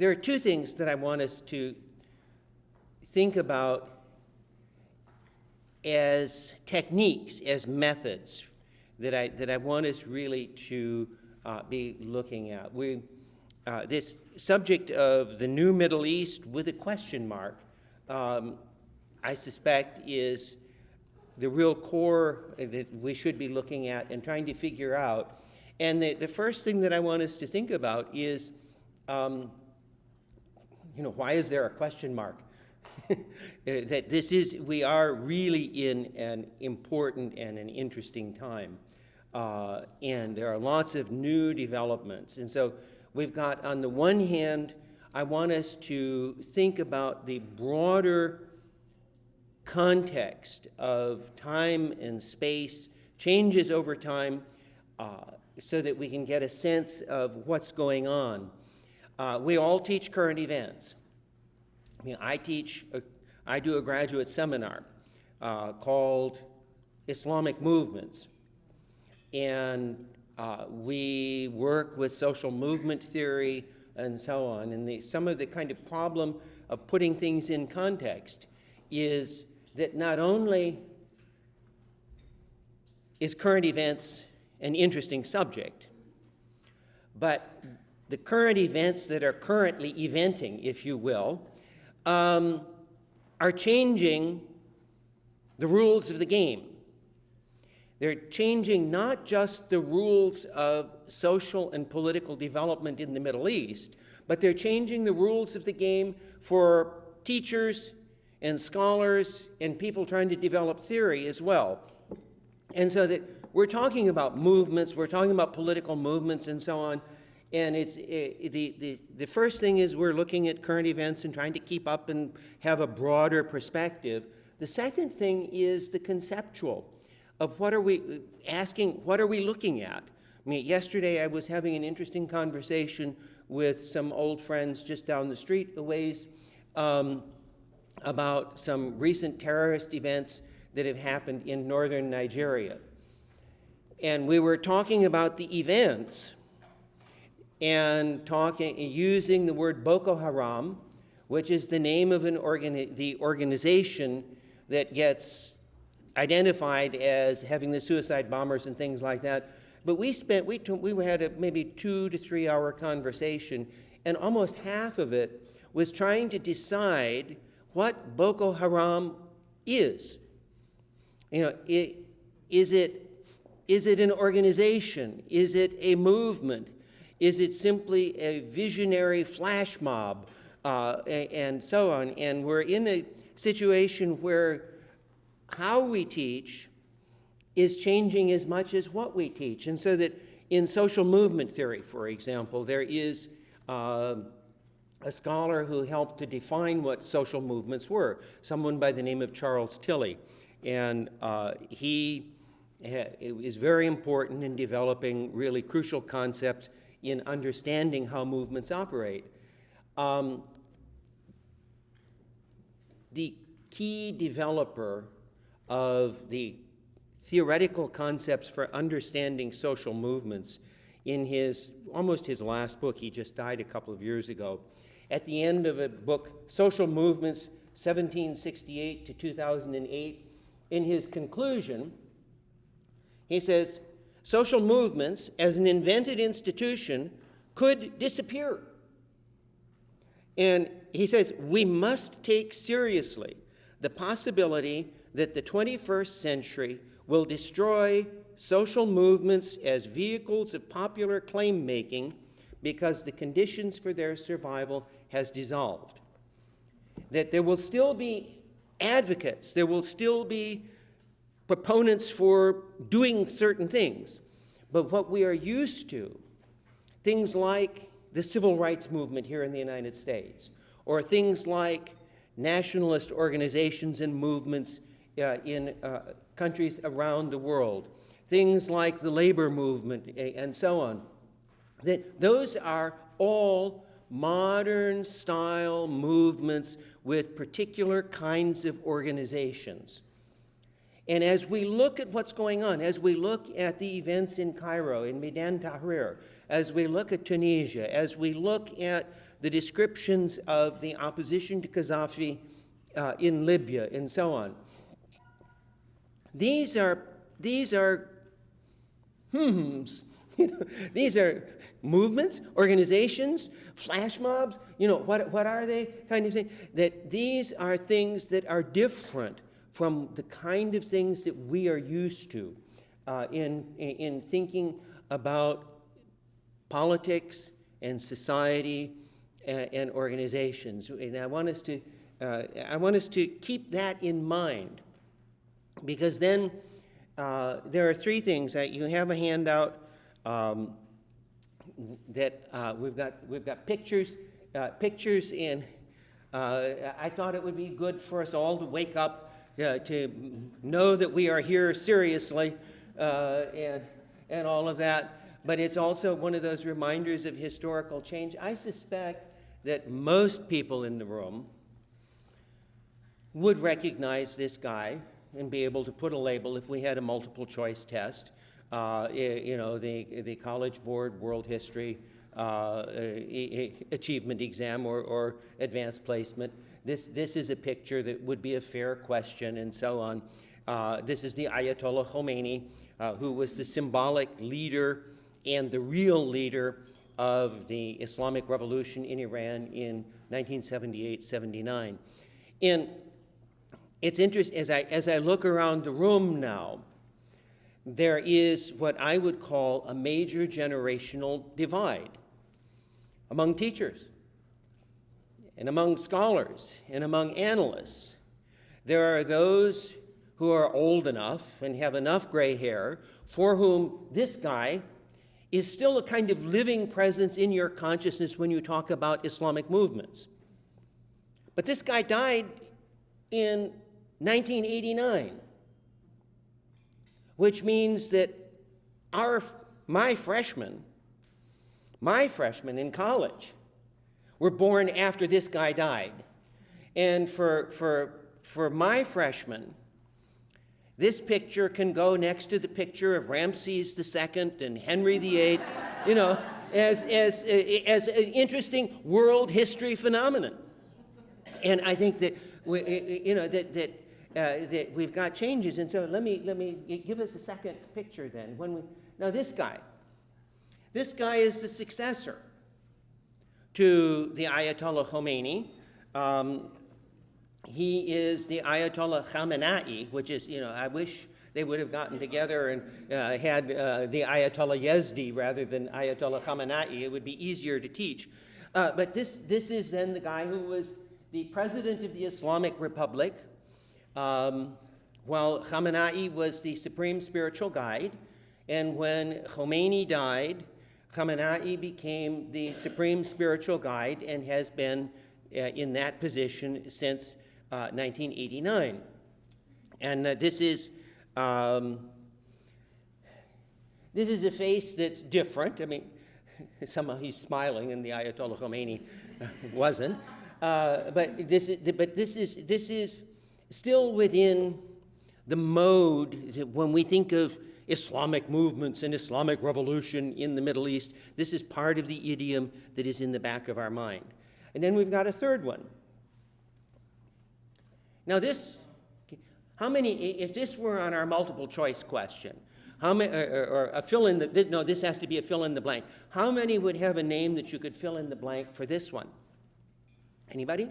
there are two things that I want us to think about as techniques, as methods, that I want us really to be looking at. This subject of the new Middle East with a question mark, I suspect, is the real core that we should be looking at and trying to figure out. And the first thing that I want us to think about is, why is there a question mark? That we are really in an important and an interesting time. And there are lots of new developments. And so we've got, on the one hand, I want us to think about the broader context of time and space, changes over time, so that we can get a sense of what's going on. We all teach current events. I do a graduate seminar called Islamic Movements. And we work with social movement theory and so on. And some of the kind of problem of putting things in context is that not only is current events an interesting subject, but the current events that are currently eventing, if you will, are changing the rules of the game. They're changing not just the rules of social and political development in the Middle East, but they're changing the rules of the game for teachers and scholars and people trying to develop theory as well. And so that we're talking about movements, we're talking about political movements and so on, and the first thing is we're looking at current events and trying to keep up and have a broader perspective. The second thing is the conceptual of what are we asking, what are we looking at? I mean, yesterday I was having an interesting conversation with some old friends just down the street a ways about some recent terrorist events that have happened in northern Nigeria. And we were talking about the events and using the word Boko Haram, which is the name of the organization that gets identified as having the suicide bombers and things like that. But we had a maybe 2 to 3 hour conversation, and almost half of it was trying to decide what Boko Haram is. Is it an organization? Is it a movement? Is it simply a visionary flash mob? And so on. And we're in a situation where how we teach is changing as much as what we teach. And so that in social movement theory, for example, there is a scholar who helped to define what social movements were, someone by the name of Charles Tilly. And he is very important in developing really crucial concepts in understanding how movements operate. The key developer of the theoretical concepts for understanding social movements in almost his last book, he just died a couple of years ago, at the end of a book, Social Movements, 1768 to 2008, in his conclusion, he says, social movements as an invented institution could disappear. And he says, we must take seriously the possibility that the 21st century will destroy social movements as vehicles of popular claim-making because the conditions for their survival has dissolved. That there will still be advocates, there will still be proponents for doing certain things, but what we are used to, things like the civil rights movement here in the United States, or things like nationalist organizations and movements in countries around the world, things like the labor movement and so on, that those are all modern style movements with particular kinds of organizations. And as we look at what's going on, as we look at the events in Cairo, in Meydan Tahrir, as we look at Tunisia, as we look at the descriptions of the opposition to Gaddafi in Libya, and so on. These are these are movements, organizations, flash mobs. What are they? Kind of thing. That these are things that are different from the kind of things that we are used to in thinking about politics and society and organizations. And I want us to keep that in mind, because then there are three things that you have a handout that we've got pictures, and I thought it would be good for us all to wake up to know that we are here seriously and all of that. But it's also one of those reminders of historical change. I suspect that most people in the room would recognize this guy and be able to put a label if we had a multiple choice test. The College Board World History Achievement Exam or Advanced Placement. This is a picture that would be a fair question, and so on. This is the Ayatollah Khomeini, who was the symbolic leader and the real leader of the Islamic Revolution in Iran in 1978-79. And it's interesting, as I look around the room now, there is what I would call a major generational divide among teachers and among scholars and among analysts. There are those who are old enough and have enough gray hair for whom this guy is still a kind of living presence in your consciousness when you talk about Islamic movements. But this guy died in 1989, which means that my freshmen in college were born after this guy died. And for my freshmen, this picture can go next to the picture of Ramses II and Henry VIII, as an interesting world history phenomenon. And I think that that we've got changes. And so let me give us a second picture then. Now this guy is the successor to the Ayatollah Khomeini. He is the Ayatollah Khamenei, which is, I wish they would have gotten together and had the Ayatollah Yazdi rather than Ayatollah Khamenei. It would be easier to teach. But this is then the guy who was the president of the Islamic Republic, while Khamenei was the supreme spiritual guide. And when Khomeini died, Khamenei became the supreme spiritual guide and has been in that position since 1989. And this is a face that's different. I mean, somehow he's smiling and the Ayatollah Khomeini wasn't. But this is still within the mode that when we think of Islamic movements and Islamic revolution in the Middle East, this is part of the idiom that is in the back of our mind. And then we've got a third one. Now how many, if this were on our multiple choice question, how many, or a fill in the, no, this has to be a fill in the blank. How many would have a name that you could fill in the blank for this one? Anybody?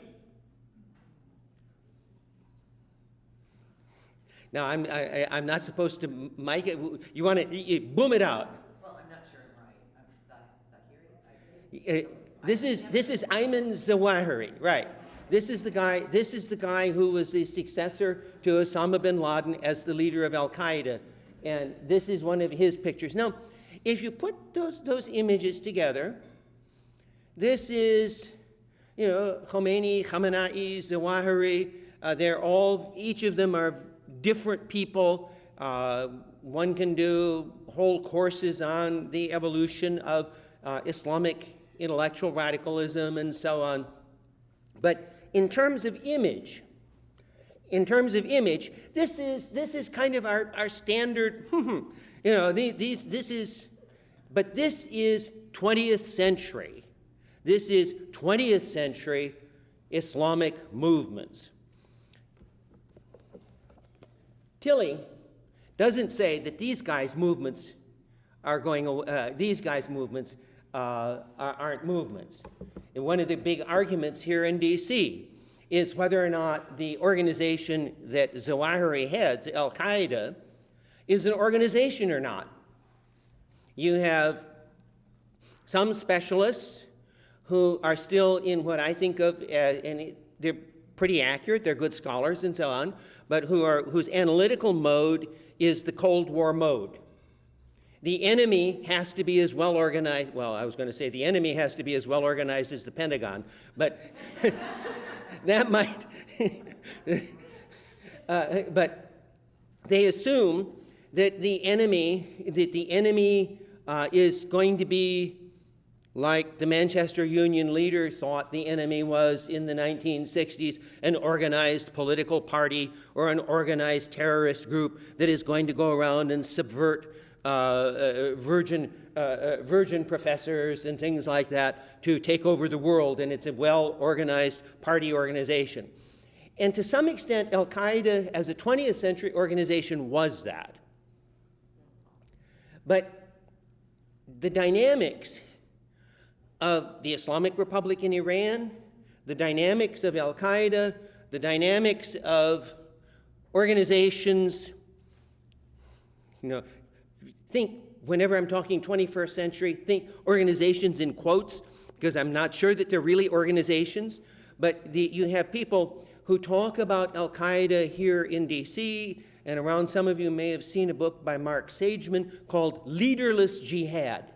Now, I'm not supposed to mic it. You want to boom it out. Well, I'm not sure I'm right. This is Ayman Zawahiri, right? This is the guy who was the successor to Osama bin Laden as the leader of Al-Qaeda, and this is one of his pictures. Now, if you put those images together, this is, Khomeini, Khamenei, Zawahiri. Each of them are different people. One can do whole courses on the evolution of Islamic intellectual radicalism and so on. But in terms of image, this is kind of our standard. This is 20th century. This is 20th century Islamic movements. Tilly doesn't say that these guys' movements aren't movements. And one of the big arguments here in D.C. is whether or not the organization that Zawahiri heads, Al-Qaeda, is an organization or not. You have some specialists who are still in what I think of, and they're pretty accurate, they're good scholars and so on, but whose analytical mode is the Cold War mode. The enemy has to be as well organized, well, I was going to say the enemy has to be as well organized as the Pentagon, but that might, but they assume that the enemy is going to be like the Manchester Union leader thought the enemy was in the 1960s, an organized political party or an organized terrorist group that is going to go around and subvert virgin professors and things like that to take over the world, and it's a well-organized party organization. And to some extent, Al-Qaeda as a 20th century organization was that. But the dynamics of the Islamic Republic in Iran, the dynamics of Al-Qaeda, the dynamics of organizations, think, whenever I'm talking 21st century, think organizations in quotes, because I'm not sure that they're really organizations, but you have people who talk about Al-Qaeda here in D.C., and around some of you may have seen a book by Mark Sageman called Leaderless Jihad.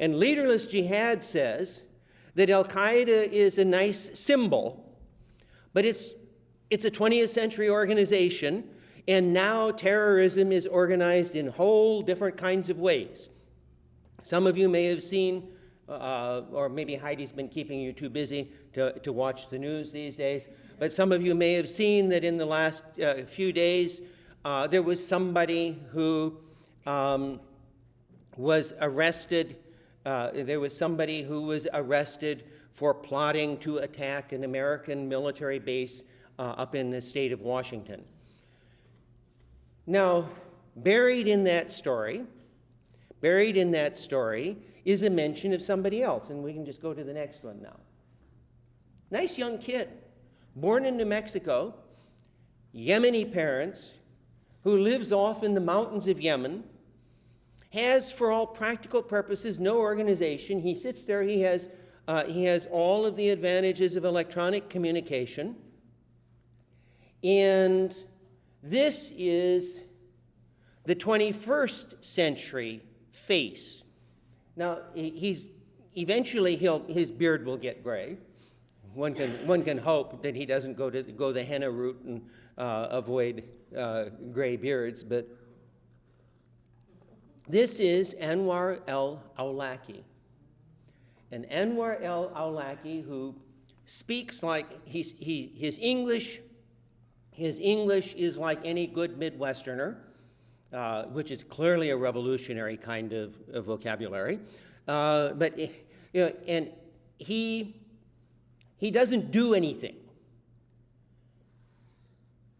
And Leaderless Jihad says that Al-Qaeda is a nice symbol, but it's a 20th century organization, and now terrorism is organized in whole different kinds of ways. Some of you may have seen, or maybe Heidi's been keeping you too busy to watch the news these days, but some of you may have seen that in the last few days, there was somebody who was arrested. There was somebody who was arrested for plotting to attack an American military base up in the state of Washington. Now, buried in that story is a mention of somebody else, and we can just go to the next one now. Nice young kid, born in New Mexico, Yemeni parents, who lives off in the mountains of Yemen, has, for all practical purposes, no organization. He sits there, he has all of the advantages of electronic communication, and this is the 21st century face. Now, eventually his beard will get gray. One can hope that he doesn't go the henna route and avoid gray beards, but this is Anwar el-Awlaki. And Anwar el-Awlaki, who speaks like his English is like any good Midwesterner, which is clearly a revolutionary kind of vocabulary. But and he doesn't do anything.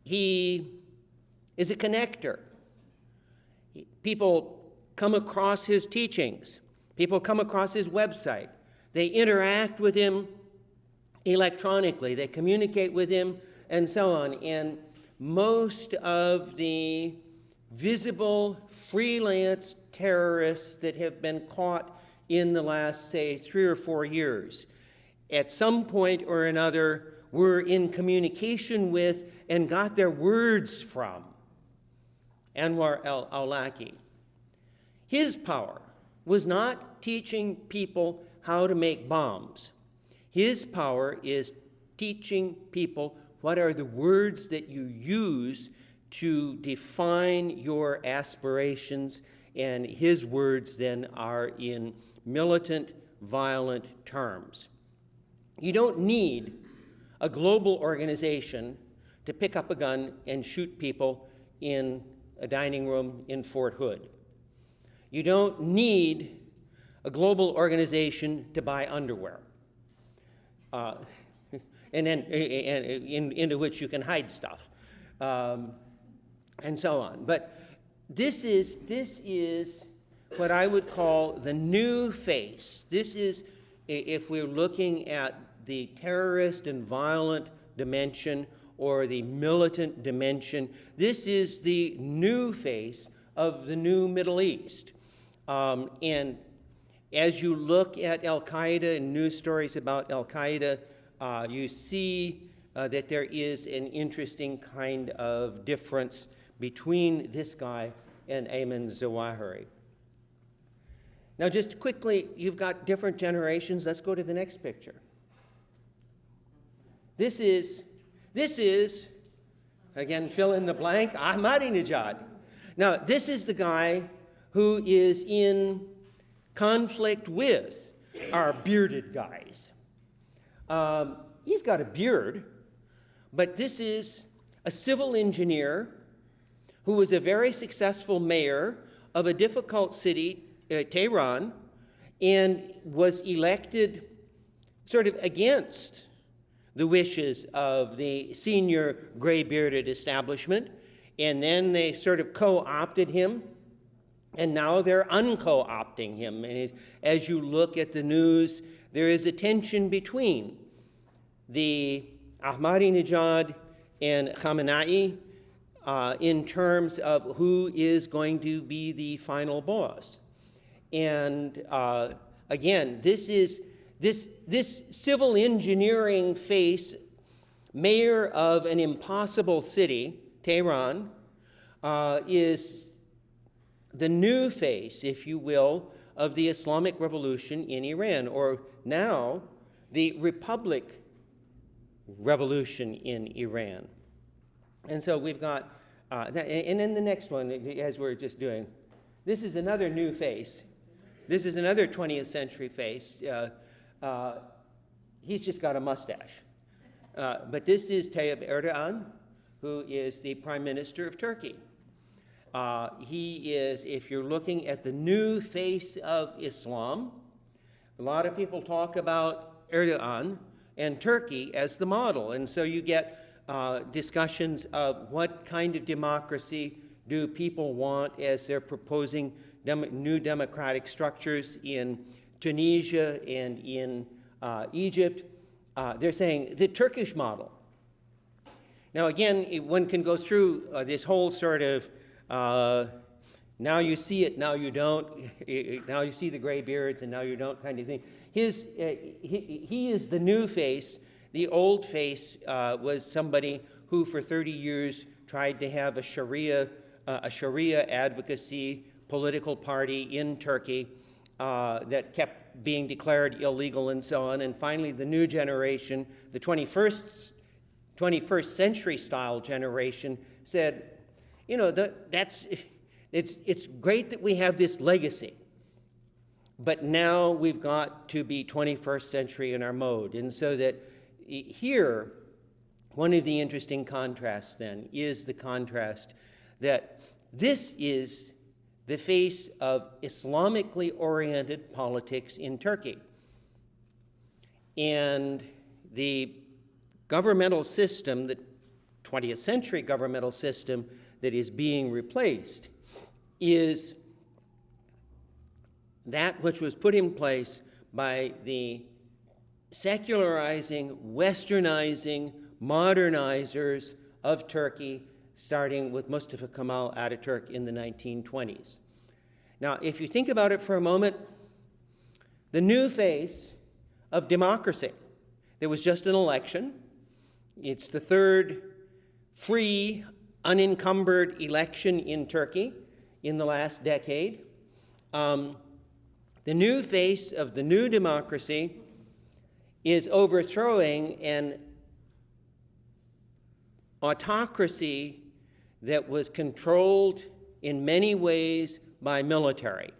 He is a connector. People come across his teachings. People come across his website. They interact with him electronically. They communicate with him and so on. And most of the visible freelance terrorists that have been caught in the last, say, 3 or 4 years, at some point or another, were in communication with and got their words from Anwar el-Awlaki. His power was not teaching people how to make bombs. His power is teaching people what are the words that you use to define your aspirations, and his words then are in militant, violent terms. You don't need a global organization to pick up a gun and shoot people in a dining room in Fort Hood. You don't need a global organization to buy underwear, and then into which you can hide stuff, and so on. But this is what I would call the new face. This is, if we're looking at the terrorist and violent dimension or the militant dimension, this is the new face of the new Middle East. And as you look at Al-Qaeda and news stories about Al-Qaeda, you see that there is an interesting kind of difference between this guy and Ayman Zawahiri. Now, just quickly, you've got different generations. Let's go to the next picture. This is, again, fill in the blank, Ahmadinejad. Now, this is the guy who is in conflict with our bearded guys. He's got a beard, but this is a civil engineer who was a very successful mayor of a difficult city, Tehran, and was elected sort of against the wishes of the senior gray-bearded establishment, and then they sort of co-opted him, and now they're unco-opting him. And as you look at the news, there is a tension between the Ahmadinejad and Khamenei in terms of who is going to be the final boss. And again, this civil engineering face, mayor of an impossible city, Tehran, is the new face, if you will, of the Islamic Revolution in Iran, or now the Republic Revolution in Iran. And so we've got, and then the next one, as we're just doing, this is another new face. This is another 20th century face. He's just got a mustache. But this is Tayyip Erdogan, who is the Prime Minister of Turkey. He is, if you're looking at the new face of Islam, a lot of people talk about Erdogan and Turkey as the model. And so you get discussions of what kind of democracy do people want as they're proposing new democratic structures in Tunisia and in Egypt. They're saying the Turkish model. Now, again, one can go through this whole sort of now you see it, now you don't, now you see the gray beards and now you don't kind of thing. He is the new face. The old face was somebody who for 30 years tried to have a Sharia advocacy political party in Turkey that kept being declared illegal and so on. And finally, the new generation, the 21st century style generation, said, you know, it's great that we have this legacy, but now we've got to be 21st century in our mode. And so that here, one of the interesting contrasts then is the contrast that this is the face of Islamically oriented politics in Turkey. And the governmental system, the 20th century governmental system that is being replaced, is that which was put in place by the secularizing, westernizing, modernizers of Turkey, starting with Mustafa Kemal Ataturk in the 1920s. Now, if you think about it for a moment, the new face of democracy, there was just an election. It's the third free, unencumbered election in Turkey in the last decade. The new face of the new democracy is overthrowing an autocracy that was controlled in many ways by military.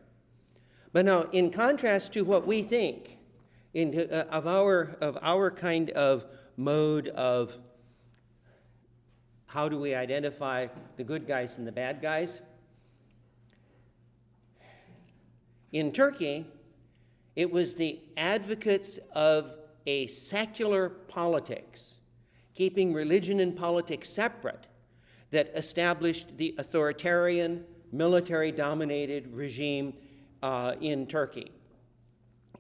But now, in contrast to what we think of our kind of mode of how do we identify the good guys and the bad guys, in Turkey, It was the advocates of a secular politics, keeping religion and politics separate, that established the authoritarian, military-dominated regime in Turkey.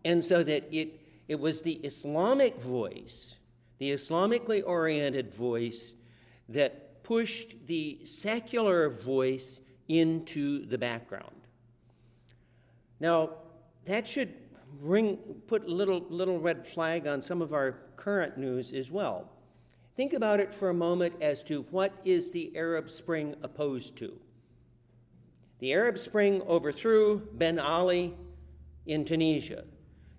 And so that it was the Islamic voice, the Islamically oriented voice, that pushed the secular voice into the background. Now, that should put a little red flag on some of our current news as well. Think about it for a moment as to what is the Arab Spring opposed to. The Arab Spring overthrew Ben Ali in Tunisia.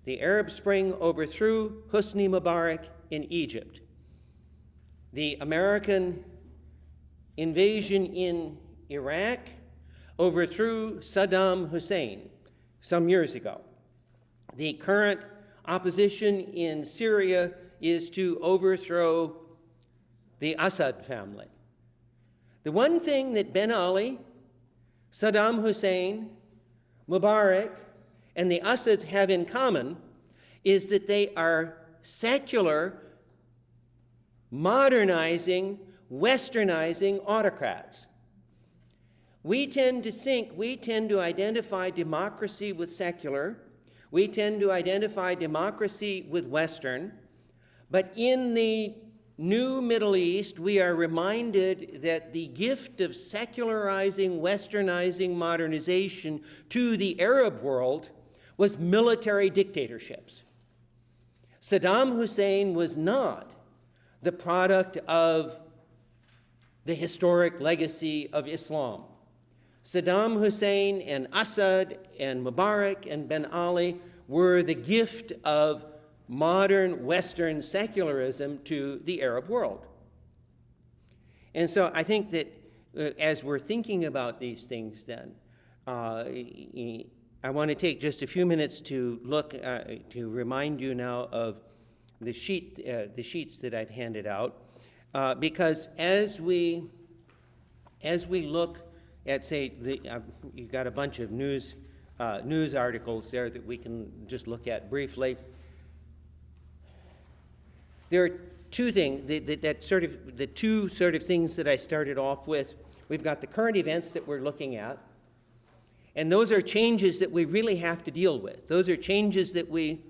The Arab Spring overthrew Hosni Mubarak in Egypt. The American invasion in Iraq overthrew Saddam Hussein some years ago. The current opposition in Syria is to overthrow the Assad family. The one thing that Ben Ali, Saddam Hussein, Mubarak, and the Assads have in common is that they are secular, modernizing, westernizing autocrats. We tend to identify democracy with secular. We tend to identify democracy with Western. But in the new Middle East, we are reminded that the gift of secularizing, westernizing modernization to the Arab world was military dictatorships. Saddam Hussein was not the product of the historic legacy of Islam. Saddam Hussein and Assad and Mubarak and Ben Ali were the gift of modern Western secularism to the Arab world. And so I think that as we're thinking about these things then, I want to take just a few minutes to look, to remind you now of the sheets that I've handed out, because as we look at, say, you've got a bunch of news articles there that we can just look at briefly. There are two things, the two sort of things that I started off with. We've got the current events that we're looking at, and those are changes that we really have to deal with. Those are changes that we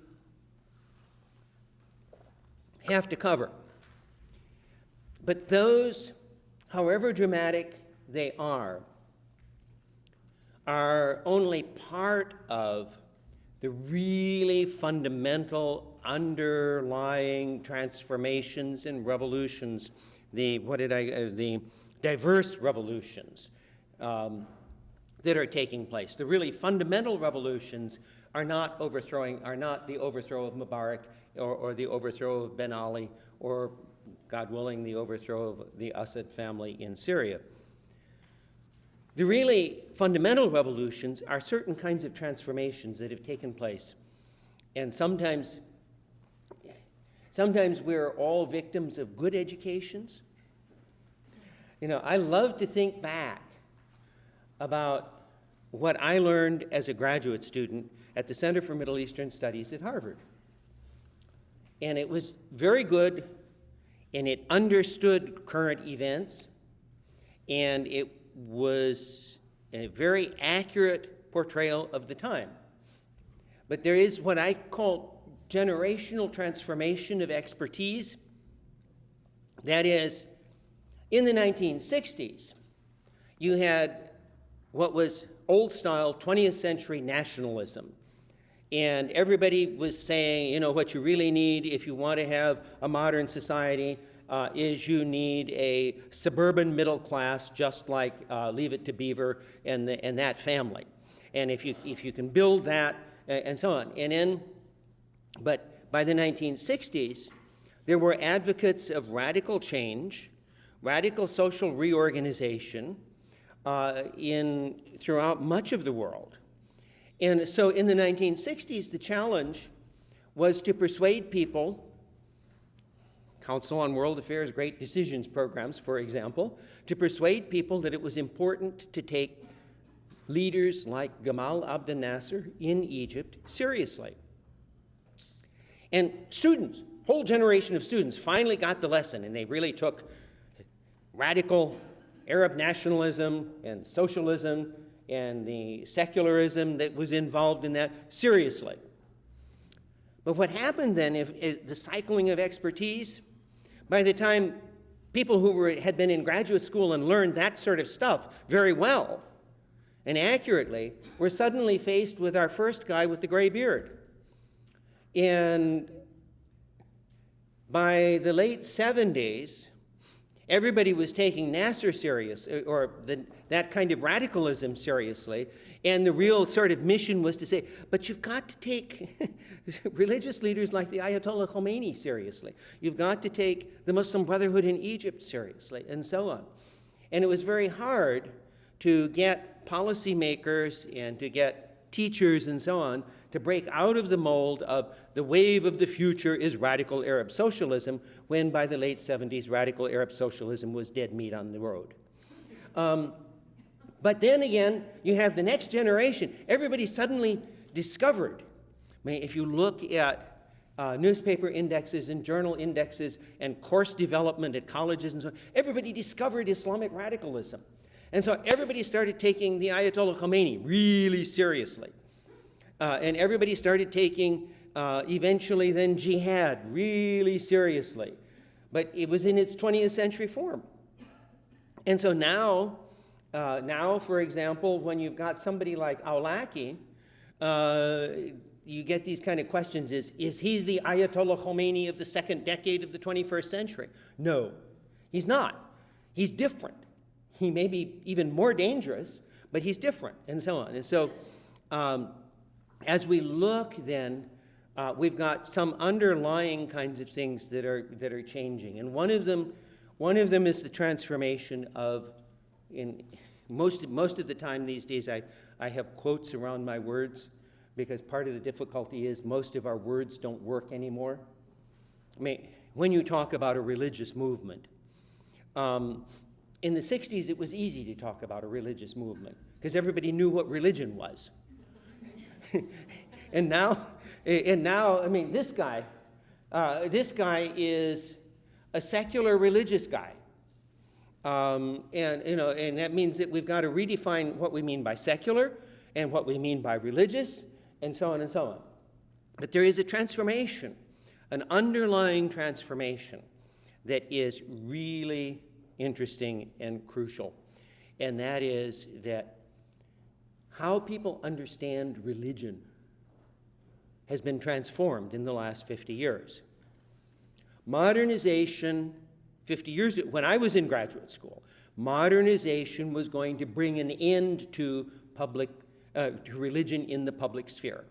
have to cover. But those, however dramatic they are only part of the really fundamental underlying transformations and revolutions, the diverse revolutions that are taking place. The really fundamental revolutions are not the overthrow of Mubarak or the overthrow of Ben Ali or, God willing, the overthrow of the Assad family in Syria. The really fundamental revolutions are certain kinds of transformations that have taken place. And sometimes we're all victims of good educations. You know, I love to think back about what I learned as a graduate student at the Center for Middle Eastern Studies at Harvard. And it was very good, and it understood current events, and it was a very accurate portrayal of the time. But there is what I call generational transformation of expertise. That is, in the 1960s, you had what was old-style 20th century nationalism. And everybody was saying, you know, what you really need if you want to have a modern society is you need a suburban middle class, just like Leave It to Beaver and that family. And if you can build that, and so on. But by the 1960s, there were advocates of radical change, radical social reorganization throughout much of the world. And so in the 1960s, the challenge was to persuade people, Council on World Affairs Great Decisions programs, for example, to persuade people that it was important to take leaders like Gamal Abdel Nasser in Egypt seriously. And students, whole generation of students finally got the lesson, and they really took radical Arab nationalism and socialism and the secularism that was involved in that seriously. But what happened then, if the cycling of expertise, by the time people who had been in graduate school and learned that sort of stuff very well and accurately were suddenly faced with our first guy with the gray beard. And by the late 70s, everybody was taking Nasser serious, or that kind of radicalism seriously, and the real sort of mission was to say, but you've got to take religious leaders like the Ayatollah Khomeini seriously. You've got to take the Muslim Brotherhood in Egypt seriously, and so on. And it was very hard to get policymakers and to get teachers and so on to break out of the mold of the wave of the future is radical Arab socialism, when by the late 70s, radical Arab socialism was dead meat on the road. But then again, you have the next generation. Everybody suddenly discovered. I mean, if you look at newspaper indexes and journal indexes and course development at colleges and so on, everybody discovered Islamic radicalism. And so everybody started taking the Ayatollah Khomeini really seriously. And everybody started taking, eventually then, jihad really seriously. But it was in its 20th century form. And so now, for example, when you've got somebody like Awlaki, you get these kind of questions. Is he the Ayatollah Khomeini of the second decade of the 21st century? No, he's not. He's different. He may be even more dangerous, but he's different, and so on. And so as we look then, we've got some underlying kinds of things that are changing. And one of them is the transformation of, in most of the time these days, I have quotes around my words, because part of the difficulty is most of our words don't work anymore. I mean, when you talk about a religious movement, in the 60s, it was easy to talk about a religious movement because everybody knew what religion was. and now, I mean, this guy is a secular religious guy. And that means that we've got to redefine what we mean by secular and what we mean by religious, and so on and so on. But there is a transformation, an underlying transformation that is really interesting and crucial. And that is that how people understand religion has been transformed in the last 50 years. Modernization, 50 years ago, when I was in graduate school, modernization was going to bring an end to religion in the public sphere.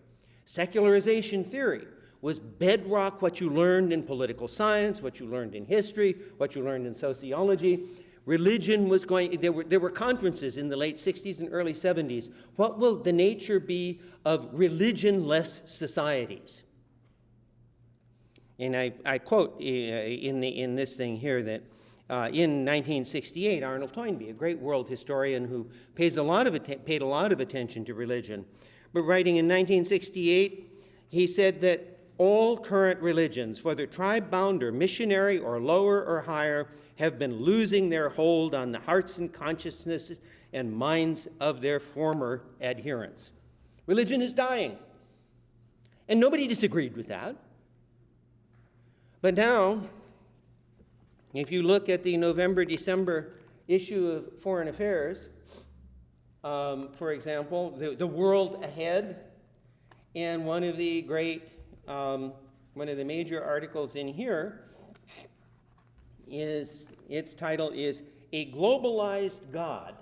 Secularization theory was bedrock what you learned in political science, what you learned in history, what you learned in sociology. Religion was there were conferences in the late 60s and early 70s. What will the nature be of religion-less societies? And I quote in this thing here that in 1968, Arnold Toynbee, a great world historian who paid a lot of attention to religion, but writing in 1968, he said that all current religions, whether tribe-bound or missionary or lower or higher, have been losing their hold on the hearts and consciousnesses and minds of their former adherents. Religion is dying. And nobody disagreed with that. But now, if you look at the November-December issue of Foreign Affairs, for example, the world ahead, and one of the major articles in here is, its title is A Globalized God,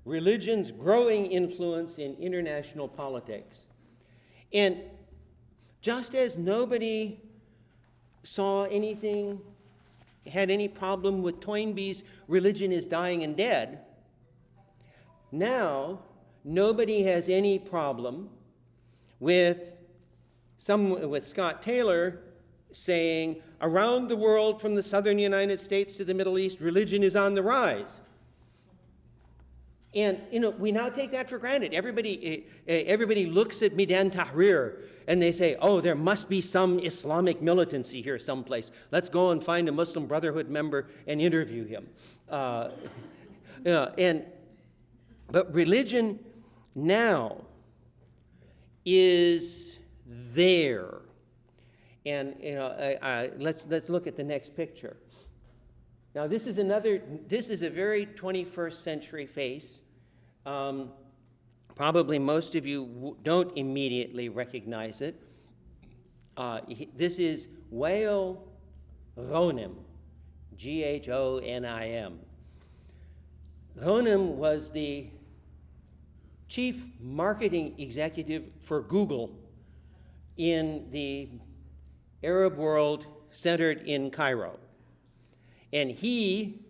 Religion's Growing Influence in International Politics. And just as nobody saw anything, had any problem with Toynbee's religion is dying and dead, now nobody has any problem with Scott Taylor saying, around the world from the southern United States to the Middle East, religion is on the rise. And, we now take that for granted. Everybody looks at Midan Tahrir and they say, oh, there must be some Islamic militancy here someplace. Let's go and find a Muslim Brotherhood member and interview him. But religion now is there. And, let's look at the next picture. Now, this is a very 21st century face. Probably most of you don't immediately recognize it. This is Wael Ghonim, Ghonim. Ghonim was the chief marketing executive for Google in the Arab world centered in Cairo. And he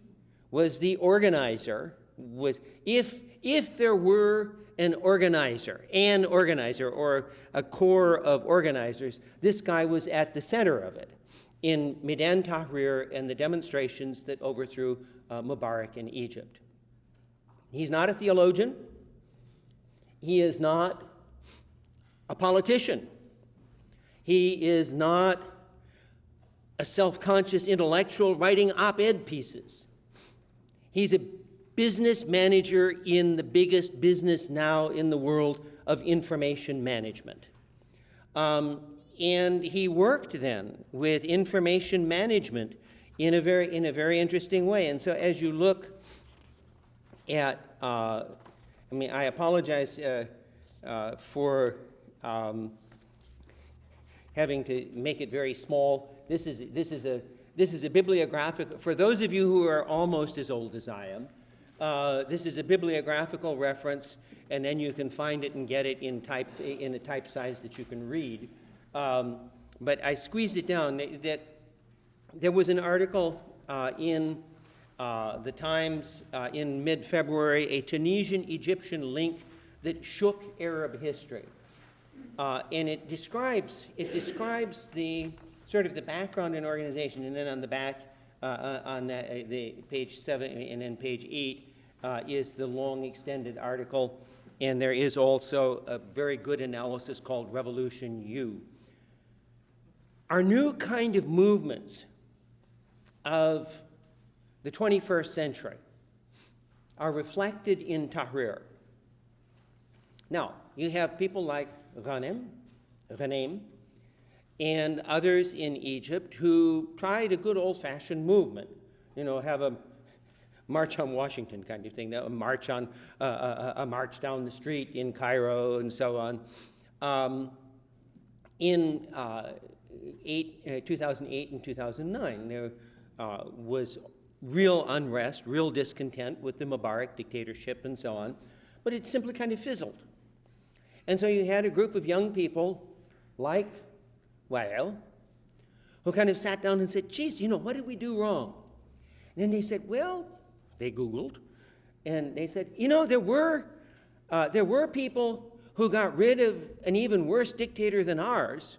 was the organizer. If there were an organizer or a corps of organizers, this guy was at the center of it in Midan Tahrir and the demonstrations that overthrew Mubarak in Egypt. He's not a theologian. He is not a politician. He is not a self-conscious intellectual writing op-ed pieces. He's a business manager in the biggest business now in the world of information management. And he worked then with information management in a very interesting way. And so as you look at, I apologize for having to make it very small. This is a bibliographic. For those of you who are almost as old as I am, this is a bibliographical reference, and then you can find it and get it in a type size that you can read. But I squeezed it down. That there was an article in the Times in mid-February, a Tunisian-Egyptian link that shook Arab history. And it describes the sort of the background and organization, and then on the back, on the page 7 and then page 8 is the long extended article, and there is also a very good analysis called Revolution U. Our new kind of movements of the 21st century are reflected in Tahrir. Now, you have people like Ghanem, and others in Egypt who tried a good old-fashioned movement, have a march on Washington kind of thing, a march down the street in Cairo and so on. In 2008 and 2009, there was real unrest, real discontent with the Mubarak dictatorship and so on, but it simply kind of fizzled. And so you had a group of young people like Wael who kind of sat down and said, geez, what did we do wrong? And then they said, well, they Googled, and they said, there were people who got rid of an even worse dictator than ours,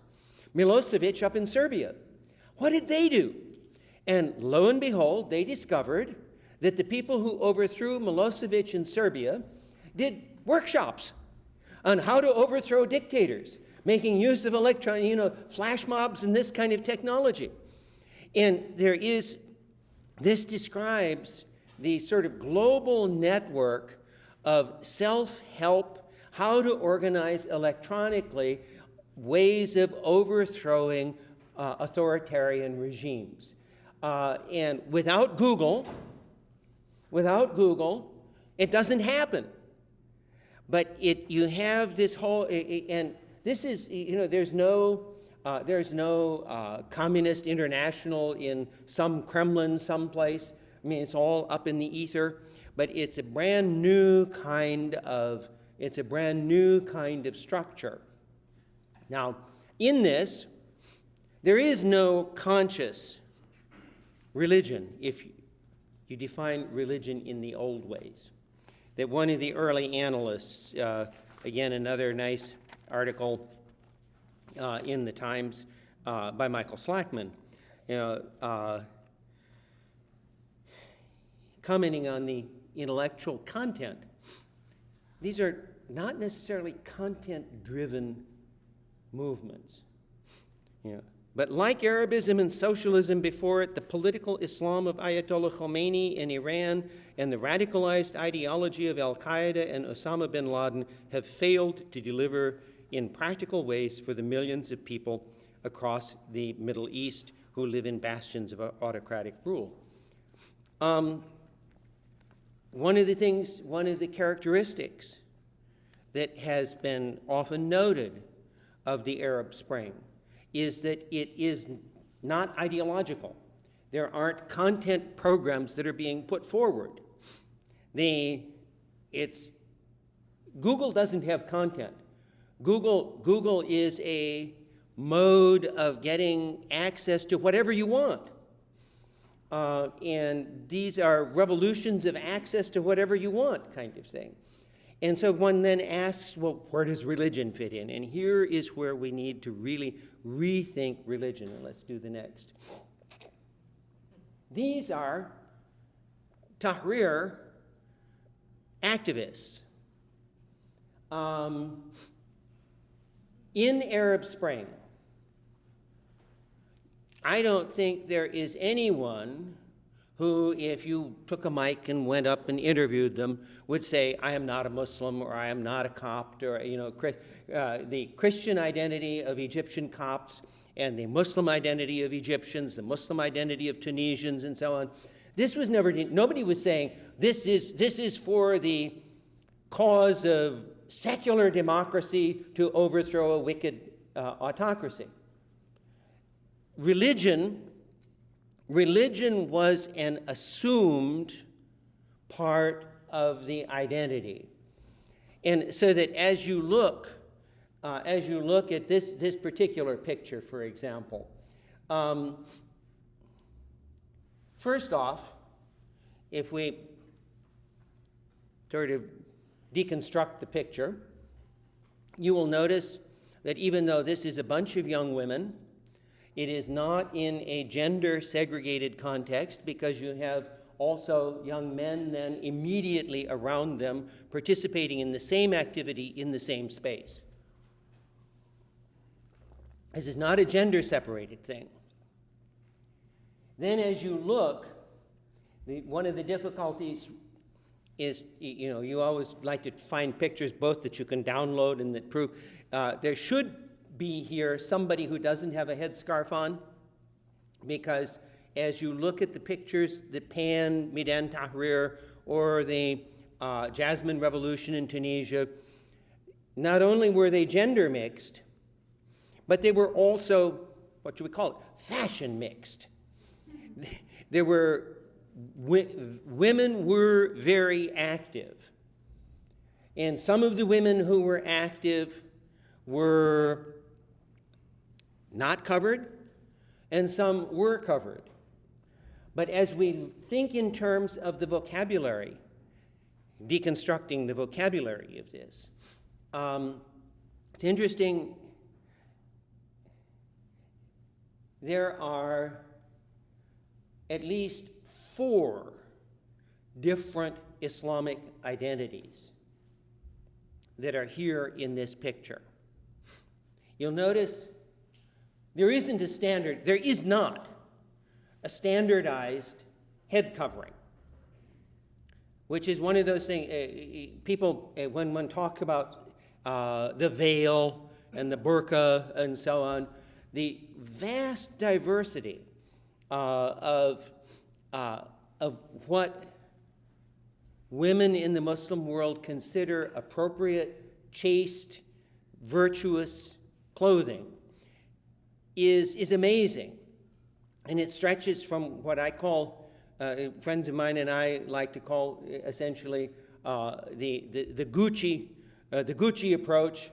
Milosevic up in Serbia. What did they do? And lo and behold, they discovered that the people who overthrew Milosevic in Serbia did workshops on how to overthrow dictators, making use of flash mobs and this kind of technology. And this describes the sort of global network of self-help, how to organize electronically ways of overthrowing authoritarian regimes. And without Google, it doesn't happen. But you have this whole, and this is, there's no communist international in some Kremlin someplace. I mean, it's all up in the ether. But it's a brand new kind of structure. Now, in this, there is no conscious religion if you define religion in the old ways. That one of the early analysts, again, another nice article in the Times by Michael Slackman, commenting on the intellectual content. These are not necessarily content-driven movements. Yeah. But like Arabism and socialism before it, the political Islam of Ayatollah Khomeini in Iran and the radicalized ideology of Al-Qaeda and Osama bin Laden have failed to deliver in practical ways for the millions of people across the Middle East who live in bastions of autocratic rule. One of the characteristics that has been often noted of the Arab Spring is that it is not ideological. There aren't content programs that are being put forward. Google doesn't have content. Google is a mode of getting access to whatever you want. And these are revolutions of access to whatever you want kind of thing. And so one then asks, well, where does religion fit in? And here is where we need to really rethink religion. And let's do the next. These are Tahrir activists. In Arab Spring, I don't think there is anyone who, if you took a mic and went up and interviewed them, would say, I am not a Muslim, or I am not a Copt, or, the Christian identity of Egyptian Copts and the Muslim identity of Egyptians, the Muslim identity of Tunisians, and so on. This was never, nobody was saying, this is for the cause of secular democracy to overthrow a wicked autocracy. Religion was an assumed part of the identity. And so that as you look at this particular picture, for example, first off, if we sort of deconstruct the picture, you will notice that even though this is a bunch of young women, it is not in a gender-segregated context, because you have also young men then immediately around them participating in the same activity in the same space. This is not a gender-separated thing. Then as you look, one of the difficulties is, you always like to find pictures both that you can download and that prove. There should be here somebody who doesn't have a headscarf on, because as you look at the pictures that pan Midan Tahrir or the Jasmine Revolution in Tunisia, not only were they gender mixed, but they were also, what should we call it, fashion mixed. There were, women were very active. And some of the women who were active were not covered, and some were covered. But as we think in terms of the vocabulary, deconstructing the vocabulary of this, it's interesting. There are at least 4 different Islamic identities that are here in this picture. You'll notice there is not a standardized head covering, which is one of those things, people, when one talks about the veil and the burqa and so on, the vast diversity of what women in the Muslim world consider appropriate, chaste, virtuous clothing is amazing. And it stretches from what I call, friends of mine and I like to call essentially the Gucci approach,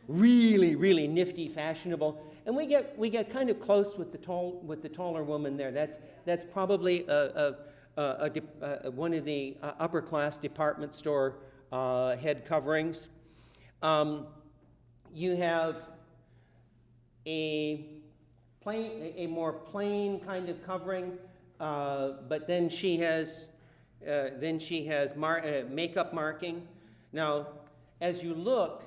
really, really nifty, fashionable. And we get kind of close with the taller woman there. That's probably one of the upper class department store head coverings. You have a more plain kind of covering, but then she has Then she has makeup marking. Now, as you look,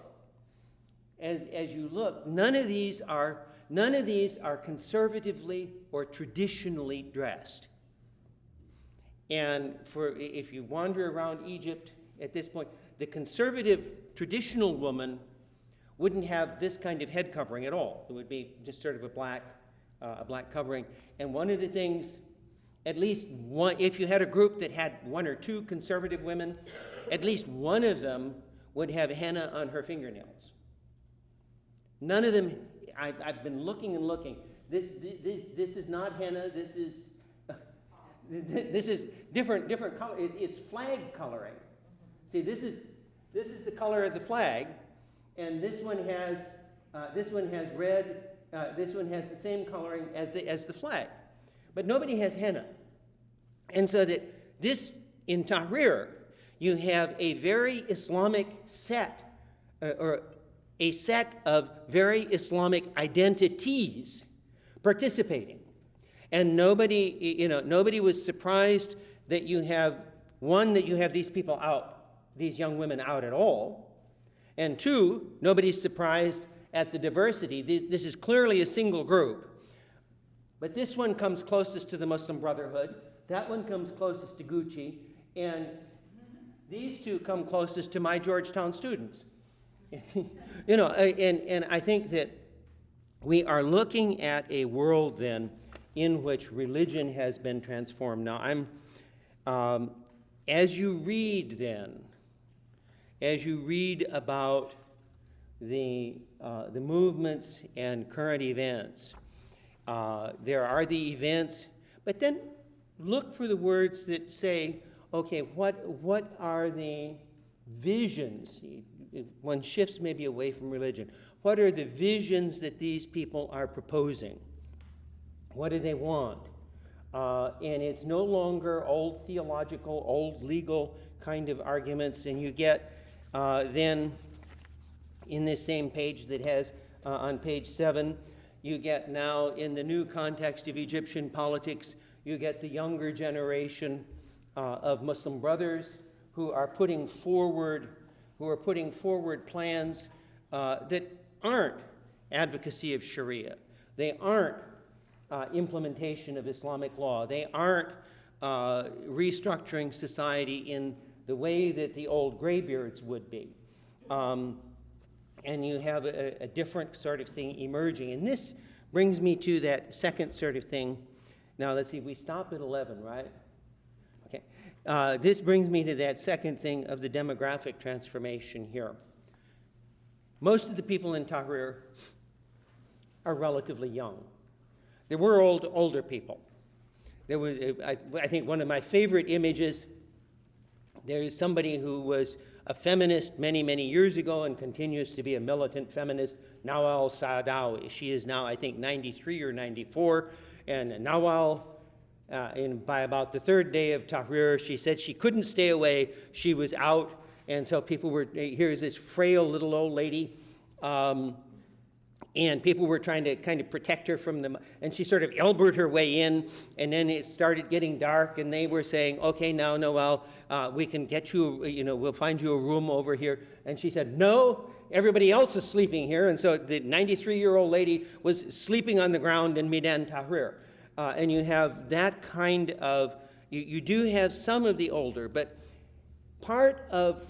none of these are conservatively or traditionally dressed. And if you wander around Egypt at this point, the conservative traditional woman wouldn't have this kind of head covering at all. It would be just sort of a black covering. And one of the things, at least one, if you had a group that had one or two conservative women, at least one of them would have henna on her fingernails. None of them, I've been looking and looking. This is not henna. This is different color. It's flag coloring. See, this is the color of the flag, and this one has red. This one has the same coloring as the flag, but nobody has henna. And so that this in Tahrir, you have a very Islamic set, or a set of very Islamic identities participating. And nobody was surprised that you have, one, that you have these people out, these young women out at all. And two, nobody's surprised at the diversity. This is clearly a single group. But this one comes closest to the Muslim Brotherhood. That one comes closest to Gucci. And these two come closest to my Georgetown students. And I think that we are looking at a world then in which religion has been transformed. Now, as you read about the movements and current events, there are the events, but then look for the words that say, okay, what are the visions? One shifts maybe away from religion. What are the visions that these people are proposing? What do they want? And it's no longer old theological, old legal kind of arguments. And you get then in this same page that has on page 7, you get now in the new context of Egyptian politics, you get the younger generation of Muslim brothers who are putting forward plans that aren't advocacy of Sharia. They aren't implementation of Islamic law. They aren't restructuring society in the way that the old graybeards would be. And you have a different sort of thing emerging. And this brings me to that second sort of thing. Now, let's see, we stop at 11, right? Okay. This brings me to that second thing of the demographic transformation here. Most of the people in Tahrir are relatively young. There were older people. There was, I think, one of my favorite images. There is somebody who was a feminist many, many years ago and continues to be a militant feminist, Nawal Saadawi. She is now, I think, 93 or 94. And Nawal, by about the third day of Tahrir, she said she couldn't stay away. She was out. And so people were, here's this frail little old lady. And people were trying to kind of protect her from them. And she sort of elbowed her way in. And then it started getting dark. And they were saying, okay, now, Noel, we can get you, we'll find you a room over here. And she said, no, everybody else is sleeping here. And so the 93-year-old lady was sleeping on the ground in Midan Tahrir. And you have that kind of, you do have some of the older, but part of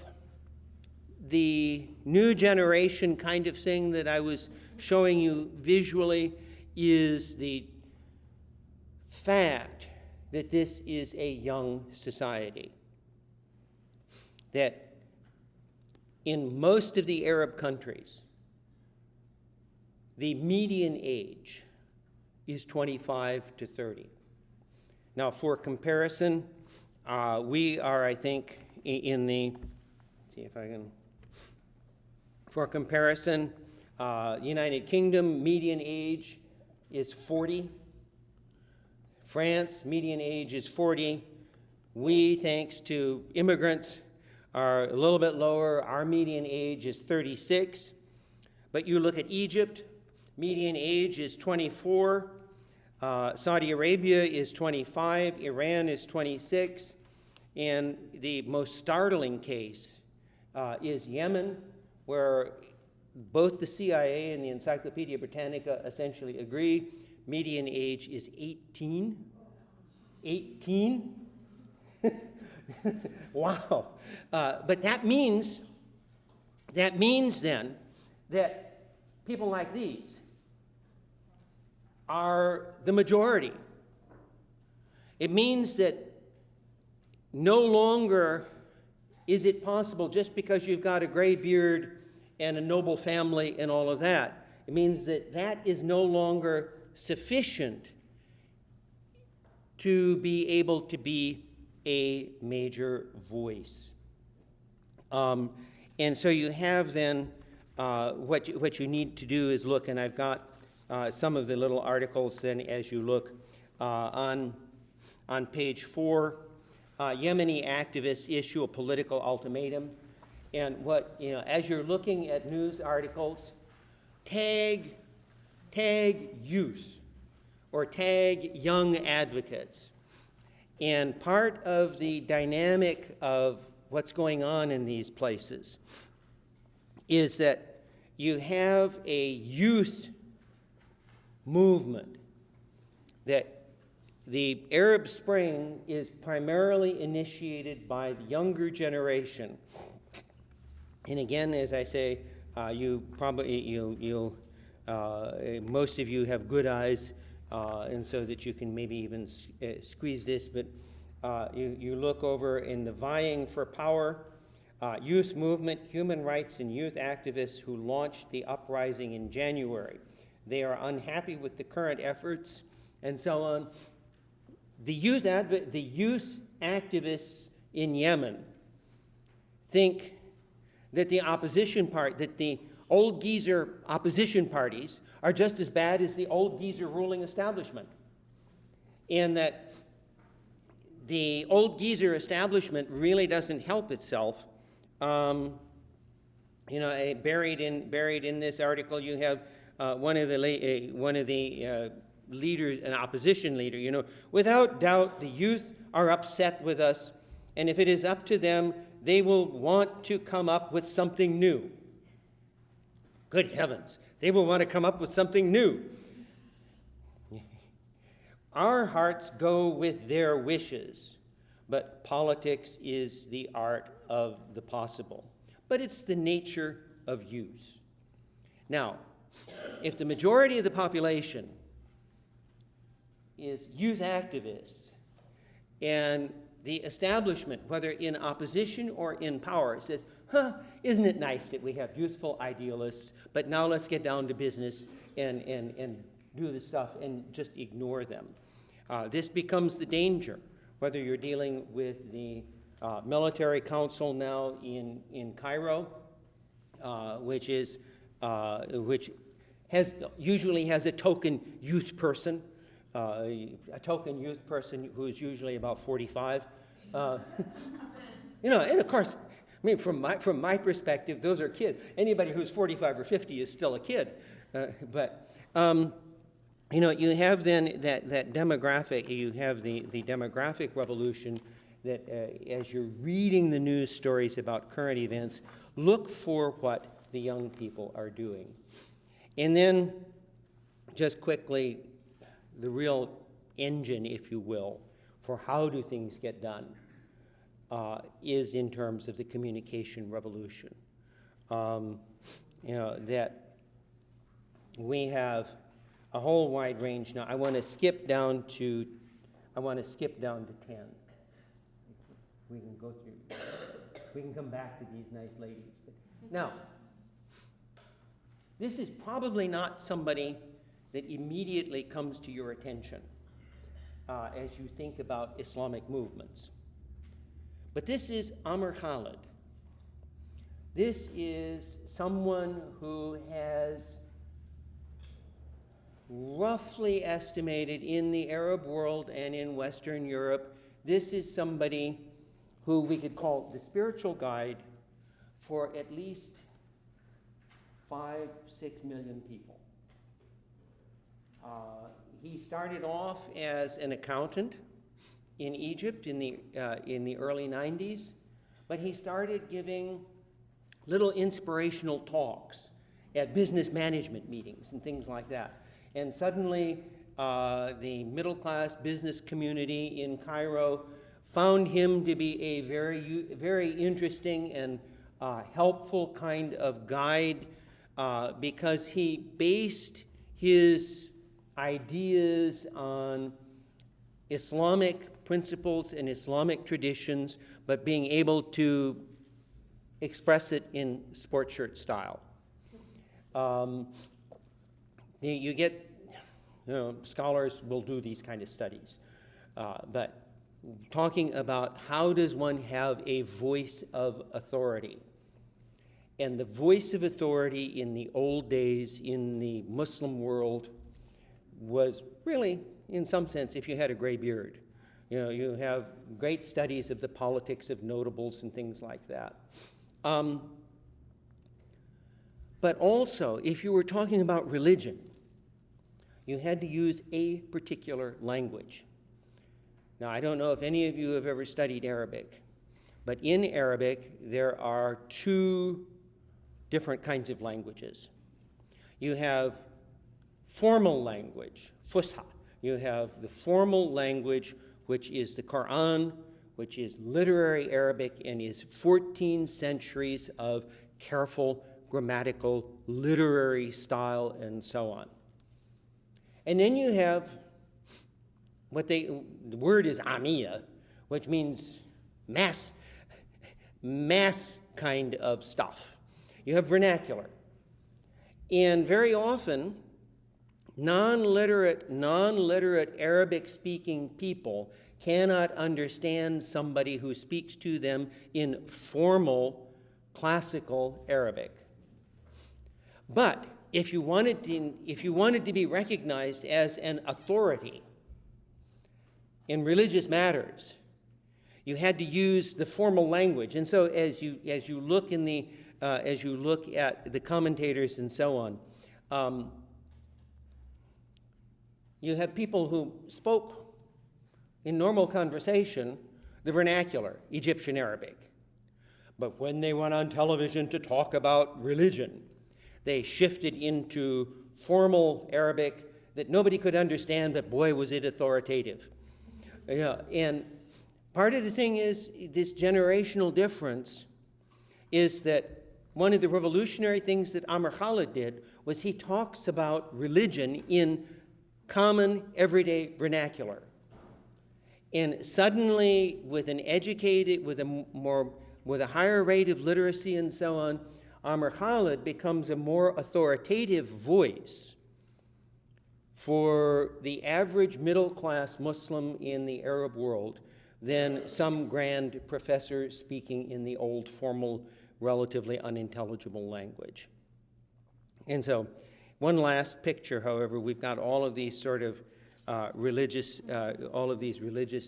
the new generation kind of thing that I was showing you visually is the fact that this is a young society. That in most of the Arab countries, the median age is 25 to 30. Now, for comparison, we are, I think, in the, let's see if I can, for comparison, United Kingdom, median age is 40. France, median age is 40. We, thanks to immigrants, are a little bit lower. Our median age is 36. But you look at Egypt, median age is 24. Saudi Arabia is 25. Iran is 26. And the most startling case is Yemen, where both the CIA and the Encyclopedia Britannica essentially agree median age is 18. 18? Wow. But that means then that people like these are the majority. It means that no longer is it possible, just because you've got a gray beard and a noble family and all of that, it means that that is no longer sufficient to be able to be a major voice. And so you have then what you need to do is look, and I've got some of the little articles then as you look on page 4. Yemeni activists issue a political ultimatum. And what, as you're looking at news articles, tag youth or tag young advocates. And part of the dynamic of what's going on in these places is that you have a youth movement, that the Arab Spring is primarily initiated by the younger generation. And again, as I say, most of you have good eyes, and so that you can maybe even squeeze this, but you look over in the Vying for Power, youth movement, human rights and youth activists who launched the uprising in January. They are unhappy with the current efforts, and so on. The youth activists in Yemen think that the old geezer opposition parties are just as bad as the old geezer ruling establishment, and that the old geezer establishment really doesn't help itself. Buried in this article, you have one of the leaders, an opposition leader. Without doubt, the youth are upset with us, and if it is up to them, they will want to come up with something new. Good heavens, they will want to come up with something new. Our hearts go with their wishes, but politics is the art of the possible. But it's the nature of youth. Now, if the majority of the population is youth activists, and the establishment, whether in opposition or in power, says, isn't it nice that we have youthful idealists, but now let's get down to business and do the stuff and just ignore them. This becomes the danger, whether you're dealing with the military council now in Cairo, which usually has a token youth person, who is usually about 45. And of course, from my perspective, those are kids. Anybody who's 45 or 50 is still a kid. You have then that demographic. You have the demographic revolution that, as you're reading the news stories about current events, look for what the young people are doing. And then, just quickly, the real engine, if you will, for how do things get done is in terms of the communication revolution. That we have a whole wide range. Now, I want to skip down to 10. We can go through. We can come back to these nice ladies. Now, this is probably not somebody that immediately comes to your attention as you think about Islamic movements. But this is Amr Khalid. This is someone who has roughly estimated in the Arab world and in Western Europe, this is somebody who we could call the spiritual guide for at least 5-6 million people. He started off as an accountant in Egypt in the early 90s, but he started giving little inspirational talks at business management meetings and things like that. And suddenly, the middle-class business community in Cairo found him to be a very interesting and helpful kind of guide because he based his ideas on Islamic principles and Islamic traditions, but being able to express it in sport shirt style. You get, scholars will do these kind of studies, but talking about how does one have a voice of authority. And the voice of authority in the old days in the Muslim world was really, in some sense, if you had a gray beard. You have great studies of the politics of notables and things like that. But also, if you were talking about religion, you had to use a particular language. Now, I don't know if any of you have ever studied Arabic, but in Arabic, there are two different kinds of languages. You have formal language, fusha. You have the formal language, which is the Quran, which is literary Arabic and is 14 centuries of careful grammatical, literary style, and so on. And then you have the word is Amiya, which means mass kind of stuff. You have vernacular. And very often, non-literate Arabic-speaking people cannot understand somebody who speaks to them in formal, classical Arabic. But if you wanted to be recognized as an authority in religious matters, you had to use the formal language. And so, as you look at the commentators and so on, you have people who spoke in normal conversation the vernacular Egyptian Arabic, but when they went on television to talk about religion, they shifted into formal Arabic that nobody could understand, but boy, was it authoritative. Yeah, and part of the thing is this generational difference is that one of the revolutionary things that Amr Khalid did was he talks about religion in common, everyday vernacular. And suddenly, with a higher rate of literacy and so on, Amr Khalid becomes a more authoritative voice for the average middle-class Muslim in the Arab world than some grand professor speaking in the old formal, relatively unintelligible language. And so, one last picture, however, we've got all of these sort of religious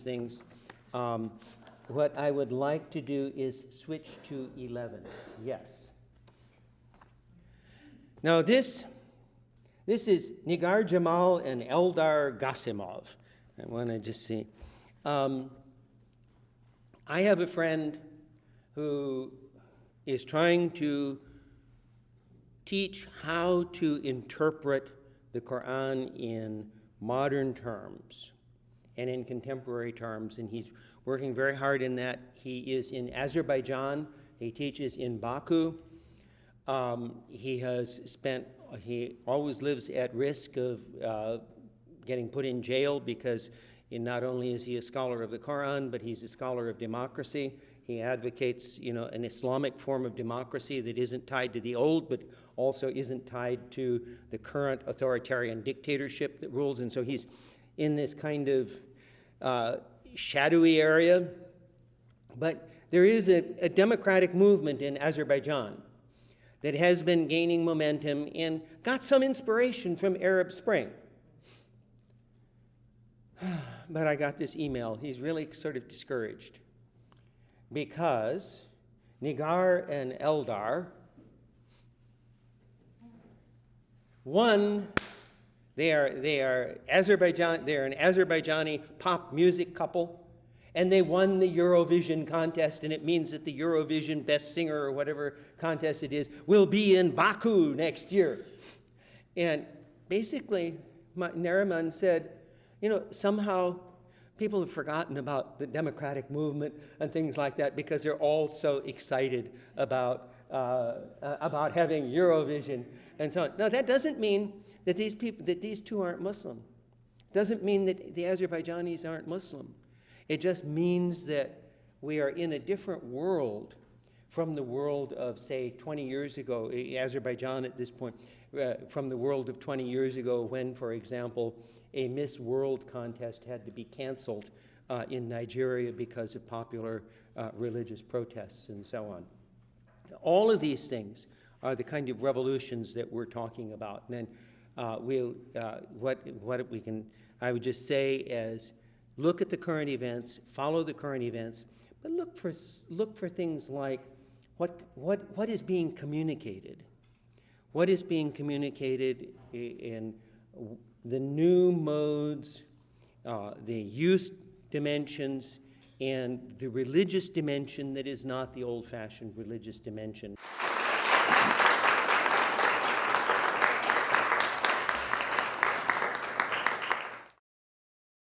things. What I would like to do is switch to 11. Yes. Now this is Nigar Jamal and Eldar Gasimov. I want to just see. I have a friend who is trying to teach how to interpret the Quran in modern terms and in contemporary terms, and he's working very hard in that. He is in Azerbaijan. He teaches in Baku. He always lives at risk of getting put in jail because not only is he a scholar of the Quran, but he's a scholar of democracy. He advocates, an Islamic form of democracy that isn't tied to the old, but also isn't tied to the current authoritarian dictatorship that rules. And so he's in this kind of shadowy area. But there is a democratic movement in Azerbaijan that has been gaining momentum and got some inspiration from Arab Spring. But I got this email. He's really sort of discouraged because Nigar and Eldar, one, they are an Azerbaijani pop music couple, and they won the Eurovision contest, and it means that the Eurovision Best Singer or whatever contest it is will be in Baku next year. And basically, Nariman said, you know, somehow people have forgotten about the democratic movement and things like that because they're all so excited about having Eurovision and so on. Now, that doesn't mean that these two aren't Muslim. It doesn't mean that the Azerbaijanis aren't Muslim. It just means that we are in a different world from the world of, say, 20 years ago, Azerbaijan at this point, from the world of 20 years ago when, for example, a Miss World contest had to be canceled in Nigeria because of popular religious protests and so on. All of these things are the kind of revolutions that we're talking about. And then what we can, I would just say is, look at the current events, follow the current events, but look for things like what is being communicated. What is being communicated in the new modes, the youth dimensions, and the religious dimension that is not the old-fashioned religious dimension.